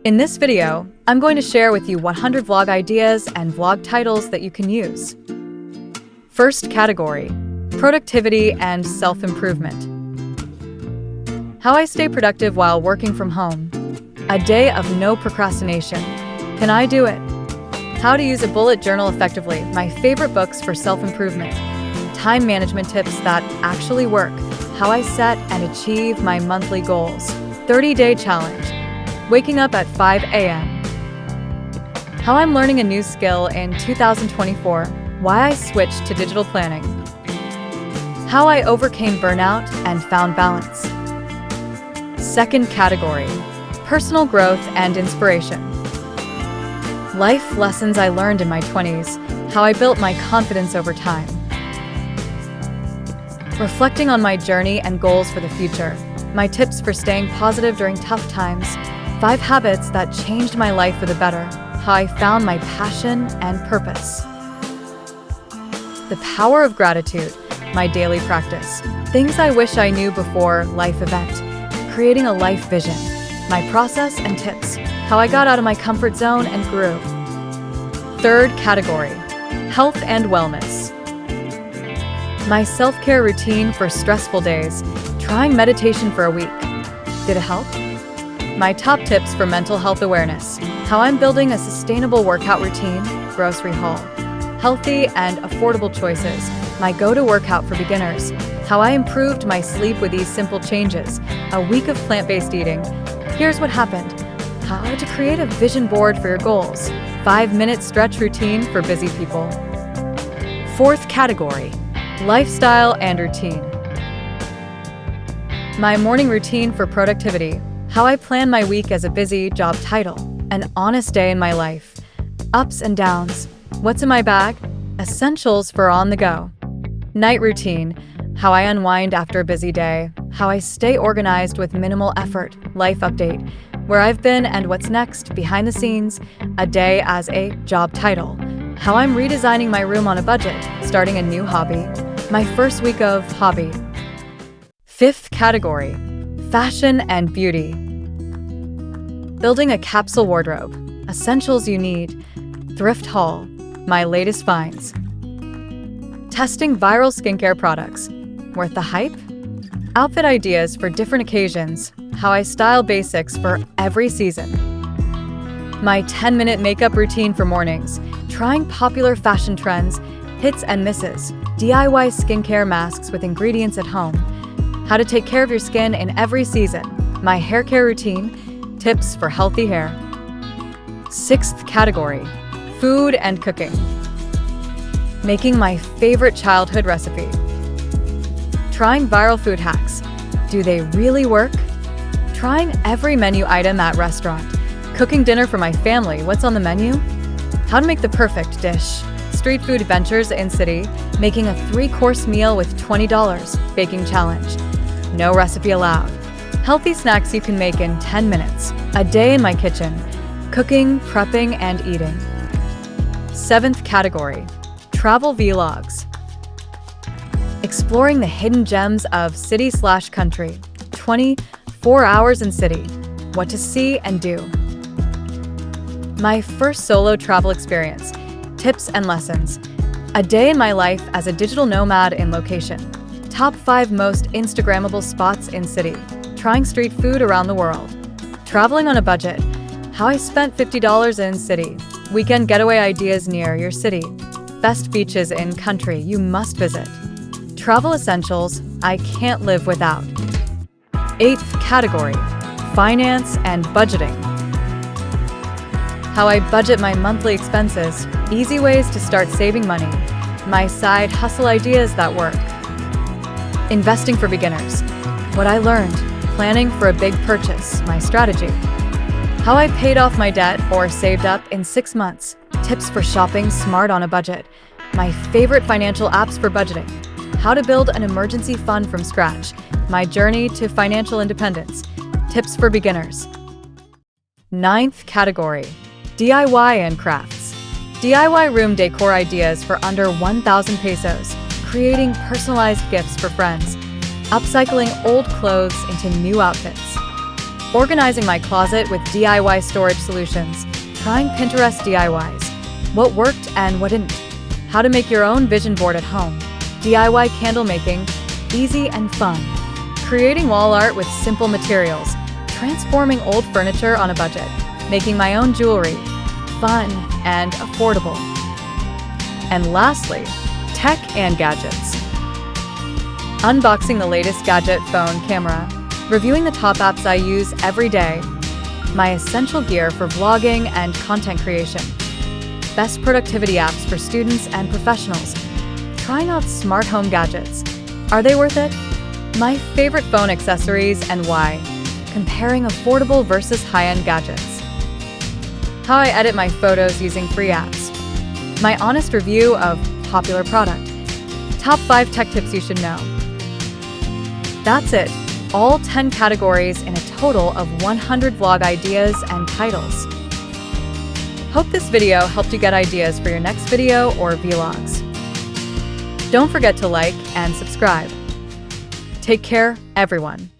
In this video, I'm going to share with you 100 vlog ideas and vlog titles that you can use. First category, productivity and self-improvement. How I stay productive while working from home. A day of no procrastination. Can I do it? How to use a bullet journal effectively. My favorite books for self-improvement. Time management tips that actually work. How I set and achieve my monthly goals. 30-day challenge. Waking up at 5 a.m. How I'm learning a new skill in 2024. Why I switched to digital planning. How I overcame burnout and found balance. Second category, personal growth and inspiration. Life lessons I learned in my 20s. How I built my confidence over time. Reflecting on my journey and goals for the future. My tips for staying positive during tough times. 5 habits that changed my life for the better. How I found my passion and purpose. The power of gratitude. My daily practice. Things I wish I knew before life event. Creating a life vision. My process and tips. How I got out of my comfort zone and grew. Third category, health and wellness. My self-care routine for stressful days. Trying meditation for a week. Did it help? My top tips for mental health awareness. How I'm building a sustainable workout routine. Grocery haul. Healthy and affordable choices. My go-to workout for beginners. How I improved my sleep with these simple changes. A week of plant-based eating. Here's what happened. How to create a vision board for your goals. 5-minute stretch routine for busy people. Fourth category, lifestyle and routine. My morning routine for productivity. How I plan my week as a busy job title. An honest day in my life. Ups and downs. What's in my bag? Essentials for on the go. Night routine. How I unwind after a busy day. How I stay organized with minimal effort. Life update. Where I've been and what's next. Behind the scenes. A day as a job title. How I'm redesigning my room on a budget. Starting a new hobby. My first week of hobby. Fifth category. Fashion and beauty. Building a capsule wardrobe. Essentials you need. Thrift haul. My latest finds. Testing viral skincare products. Worth the hype? Outfit ideas for different occasions. How I style basics for every season. My 10-minute makeup routine for mornings. Trying popular fashion trends. Hits and misses. DIY skincare masks with ingredients at home. How to take care of your skin in every season. My hair care routine. Tips for healthy hair. Sixth category, food and cooking. Making my favorite childhood recipe. Trying viral food hacks. Do they really work? Trying every menu item at restaurant. Cooking dinner for my family. What's on the menu? How to make the perfect dish. Street food adventures in city. Making a 3-course meal with $20. Baking challenge. No recipe allowed. Healthy snacks you can make in 10 minutes. A day in my kitchen. Cooking, prepping, and eating. Seventh category, travel vlogs. Exploring the hidden gems of city/country. 24 hours in city. What to see and do. My first solo travel experience. Tips and lessons. A day in my life as a digital nomad in location. Top 5 most Instagrammable spots in city. Trying street food around the world. Traveling on a budget. How I spent $50 in city. Weekend getaway ideas near your city. Best beaches in country you must visit. Travel essentials I can't live without. Eighth category, finance and budgeting. How I budget my monthly expenses. Easy ways to start saving money. My side hustle ideas that work. Investing for beginners. What I learned. Planning for a big purchase, my strategy. How I paid off my debt or saved up in 6 months. Tips for shopping smart on a budget. My favorite financial apps for budgeting. How to build an emergency fund from scratch. My journey to financial independence. Tips for beginners. Ninth category, DIY and crafts. DIY room decor ideas for under 1,000 pesos. Creating personalized gifts for friends. Upcycling old clothes into new outfits. organizing my closet with DIY storage solutions, trying Pinterest DIYs, what worked and what didn't, how to make your own vision board at home, DIY candle making, easy and fun, creating wall art with simple materials, transforming old furniture on a budget, making my own jewelry, fun and affordable. And lastly, tech and gadgets. Unboxing the latest gadget, phone, camera, reviewing the top apps I use every day, my essential gear for vlogging and content creation, best productivity apps for students and professionals, trying out smart home gadgets. Are they worth it? My favorite phone accessories and why, comparing affordable versus high-end gadgets. How I edit my photos using free apps, my honest review of popular product, top 5 tech tips you should know. That's it, all 10 categories in a total of 100 vlog ideas and titles. Hope this video helped you get ideas for your next video or vlogs. Don't forget to like and subscribe. Take care, everyone.